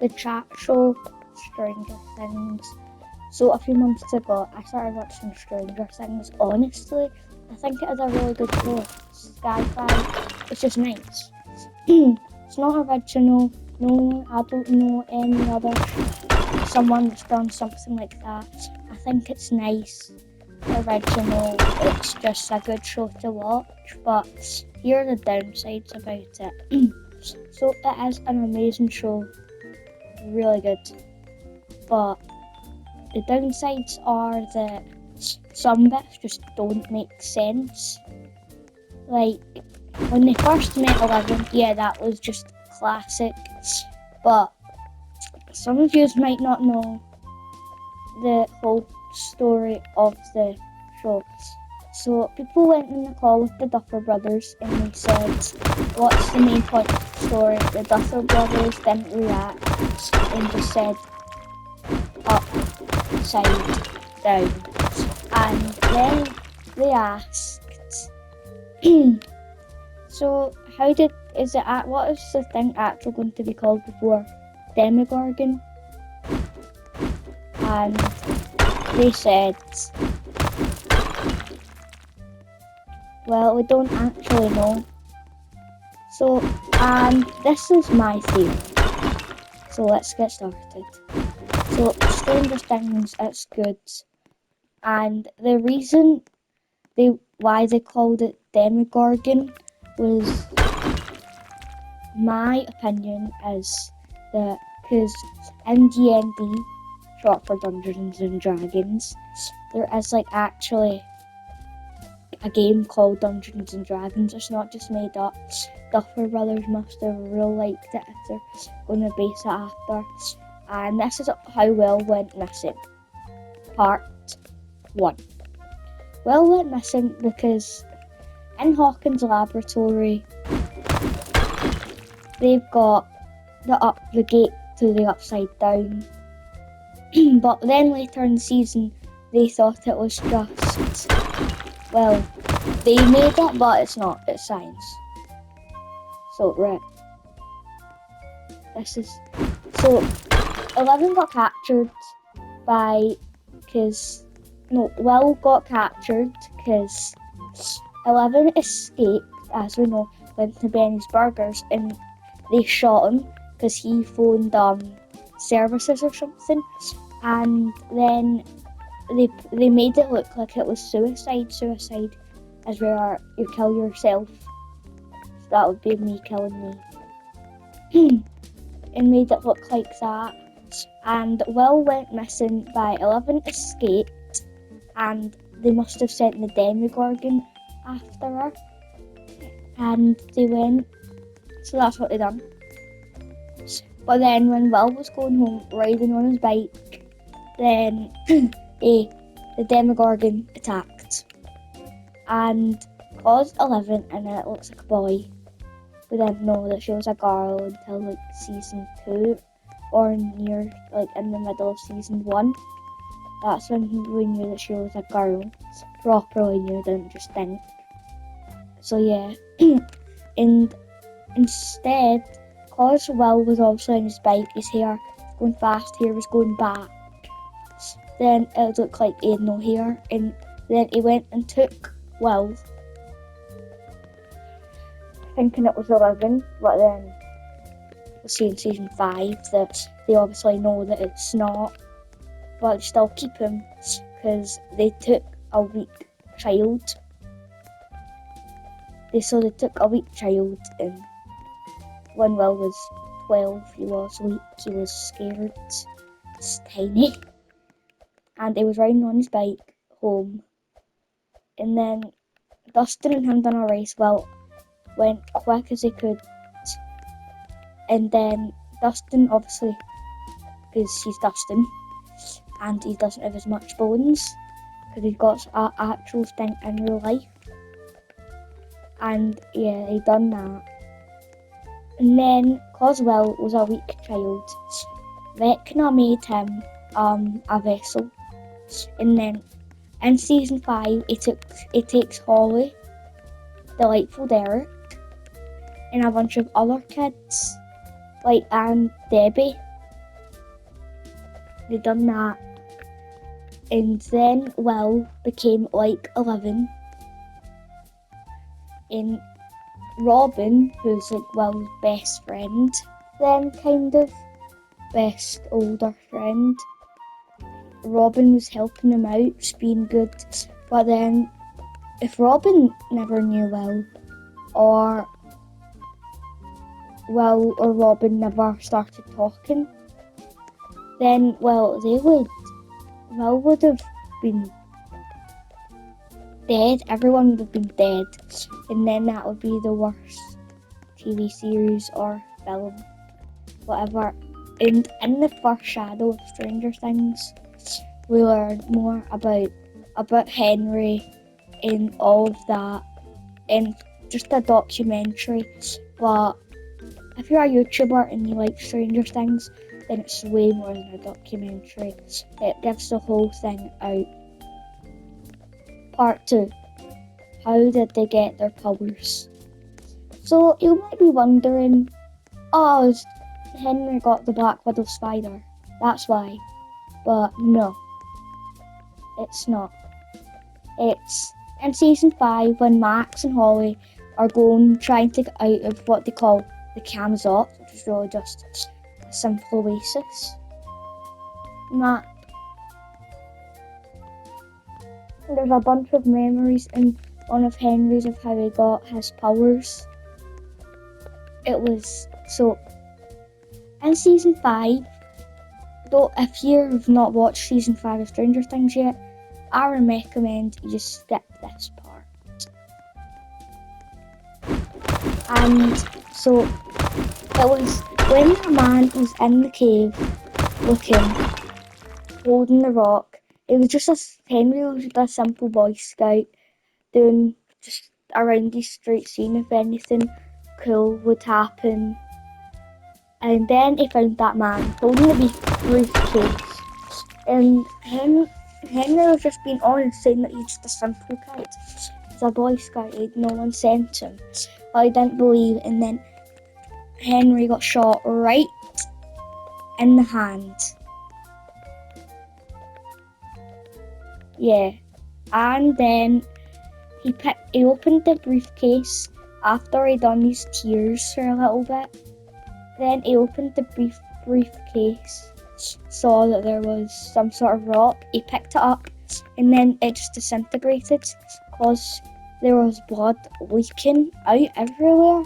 the chat show Stranger Things. So a few months ago, I started watching Stranger Things. Honestly, I think it is a really good show. Sci-fi. It's just nice. It's not original. No, I don't know any other someone that's done something like that. I think it's nice. Original. It's just a good show to watch. But here are the downsides about it. So it is an amazing show. Really good. But the downsides are that some bits just don't make sense. Like, when they first met 11, yeah, that was just classic. But some of you might not know the whole story of the show. So people went in the call with the Duffer Brothers and they said, what's the main point of the story? The Duffer Brothers didn't react and just said, upside down. And then they asked, so what is the thing actually going to be called before Demogorgon? And they said, well, we don't actually know. So, and this is my theory. So let's get started. So, Stranger Things, it's good. And the reason why they called it Demogorgon was, my opinion is that because in D&D, short for Dungeons and Dragons, there is actually a game called Dungeons and Dragons. It's not just made up. Duffer Brothers must have really liked it if they're going to base it after. And this is how Will went missing. Part 1. Will went missing because in Hawkins' laboratory, they've got the gate to the upside down. But then later in the season, they thought it was just, well, they made it, but it's not. It's science. So, right. So 11 got captured Will got captured because 11 escaped, as we know, went to Benny's Burgers and they shot him because he phoned services or something, and then they made it look like it was suicide. Suicide is where you kill yourself. So that would be me killing me. And made it look like that. And Will went missing by 11 escaped, and they must have sent the Demogorgon after her. And they went, so that's what they done. But then when Will was going home riding on his bike, then the Demogorgon attacked. And caused 11, and it looks like a boy. We didn't know that she was a girl until season 2, or near in the middle of season 1. That's when we knew that she was a girl. Properly knew, didn't just think. So yeah, and instead, cause Will was also on his bike, his hair going fast, hair was going back. Then it looked like he had no hair, and then he went and took Will, thinking it was 11, but then we'll see in season 5 that they obviously know that it's not, but they still keep him because they took a weak child. They took a weak child, and when Will was 12, he was weak, he was scared, he's tiny, and he was riding on his bike home, and then Dustin and him done a race. Well, went quick as he could, and then Dustin, obviously, because he's Dustin, and he doesn't have as much bones, because he's got an actual thing in real life, and yeah, he done that. And then, cause Will was a weak child, Vecna made him a vessel, and then in season 5, it takes Holly, Delightful Derek, and a bunch of other kids, and Debbie, they done that. And then Will became like 11. And Robin, who's like Will's best friend, then kind of best older friend, Robin was helping him out, just being good. But then, if Robin never knew or Will or Robin never started talking, then, Will would have been dead. Everyone would have been dead. And then that would be the worst TV series or film, whatever. And in the first shadow of Stranger Things, we learned more about Henry and all of that, and just a documentary. But if you're a YouTuber and you like Stranger Things, then it's way more than a documentary. It gives the whole thing out. Part 2. How did they get their powers? So you might be wondering, Henry got the Black Widow spider. That's why. But no, it's not. It's in season 5 when Max and Holly are trying to get out of what they call the Camazotz, which is really just a simple oasis. There's a bunch of memories in one of Henry's of how he got his powers. It was so in season 5. Though if you've not watched season 5 of Stranger Things yet, I recommend you skip this part. And so it was when the man was in the cave looking, holding the rock. It was just Henry was just a simple Boy Scout doing just around the street, seeing if anything cool would happen. And then he found that man holding the briefcase. And Henry was just being honest, saying that he's just a simple kid. He's a Boy Scout, no one sent him. But he didn't believe, and then Henry got shot right in the hand. Yeah. And then he opened the briefcase after he'd done his tears for a little bit. Then he opened the briefcase, saw that there was some sort of rock. He picked it up, and then it just disintegrated because there was blood leaking out everywhere.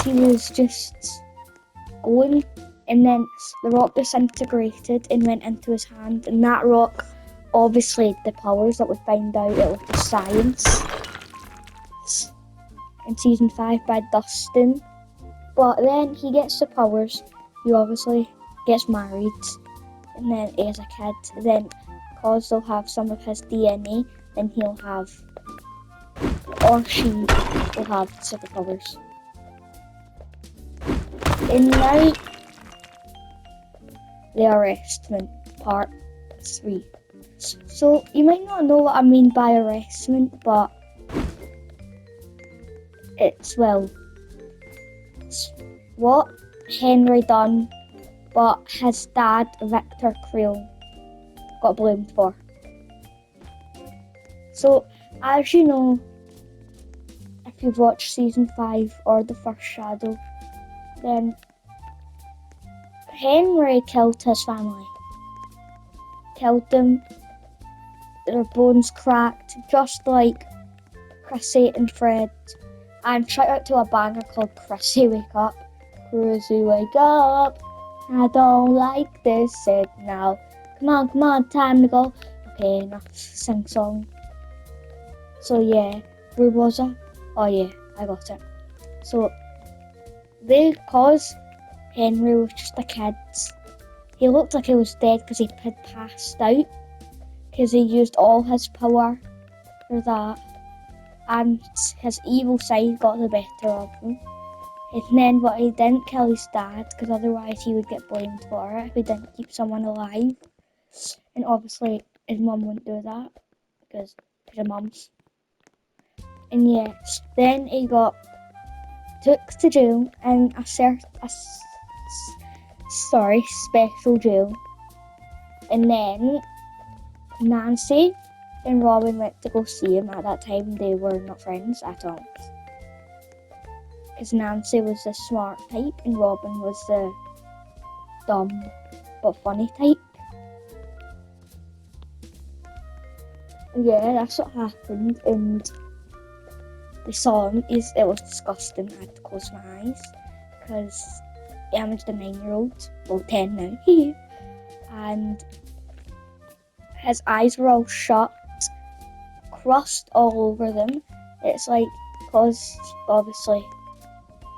He was just going, and then the rock disintegrated and went into his hand, and that rock obviously the powers that we find out it was the science in season 5 by Dustin. But then he gets the powers, he obviously gets married, and then he has a kid. Then because they'll have some of his DNA, then he'll have, or she will have superpowers. And now the arrestment, part 3. So you might not know what I mean by arrestment, but it's what Henry done, but his dad, Victor Creel, got blamed for. So, as you know, if you've watched season 5 or the first Shadow, then Henry killed his family. Killed them, their bones cracked, just like Chrissy and Fred. And shout out to a banger called Chrissy Wake Up. Chrissy Wake Up, I don't like this signal. Come on, time to go. Okay, enough sing song. So yeah, where was I? Oh yeah, I got it. So cause Henry was just a kid, he looked like he was dead because he had passed out, because he used all his power for that, and his evil side got the better of him. And then, but he didn't kill his dad, because otherwise he would get blamed for it if he didn't keep someone alive. And obviously his mum wouldn't do that, because she's a mum's. And yeah, then he got took to jail, and a special jail. And then Nancy and Robin went to go see him. At that time, they were not friends at all. Because Nancy was the smart type and Robin was the dumb but funny type. Yeah, that's what happened. And the song it was disgusting. I had to close my eyes because I'm just a 9-year-old, well 10 now, and his eyes were all shut, crust all over them. It's like, because obviously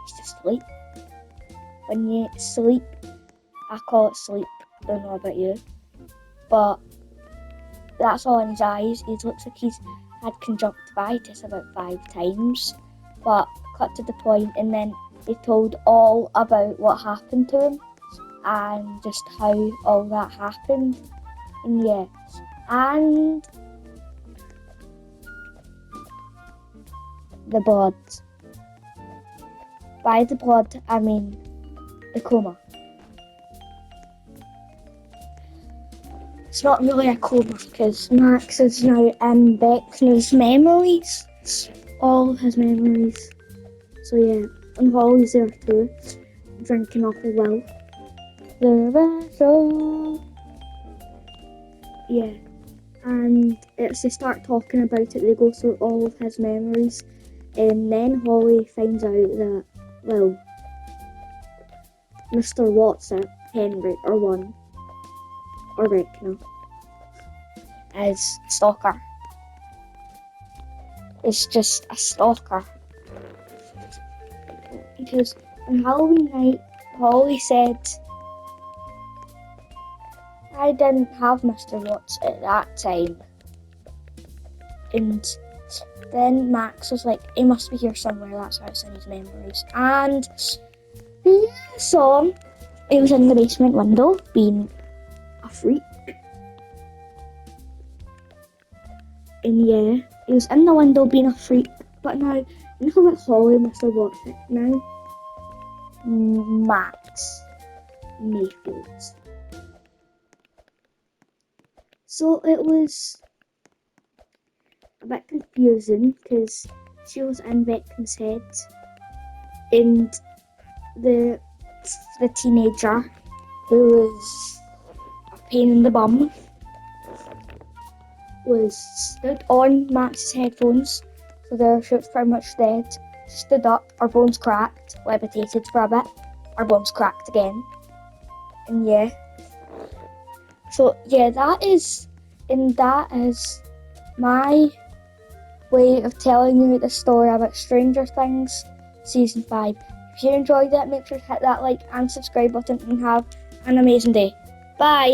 he's asleep. When you sleep, I call it sleep, don't know about you, but that's all in his eyes. He looks like he's had conjunctivitis about 5 times, but cut to the point, and then they told all about what happened to him and just how all that happened. And yeah, and the blood. By the blood, I mean the coma. It's not really a coma because Max is now in Vecna's memories, all of his memories. So yeah, and Holly's there too, drinking off a well. The vessel. Yeah, and as they start talking about it, they go through all of his memories, and then Holly finds out that, well, Mr. Watson, Henry, or Vecna, as stalker. It's just a stalker. Because on Halloween night, Holly said, I didn't have Mr. Watts at that time. And then Max was like, he must be here somewhere, that's how it's in his memories. And he saw him. He was in the basement window, being a freak. And yeah, he was in the window being a freak. But now, you know what Holly and Mr. Watts now? Max Mayfield. So it was a bit confusing because she was in Vecna's head, and the teenager who was a pain in the bum was stood on Max's headphones, so there she was pretty much dead. She stood up, her bones cracked, levitated for a bit, her bones cracked again, and yeah. So yeah, that is my way of telling you the story about Stranger Things Season 5. If you enjoyed it, make sure to hit that like and subscribe button and have an amazing day. Bye!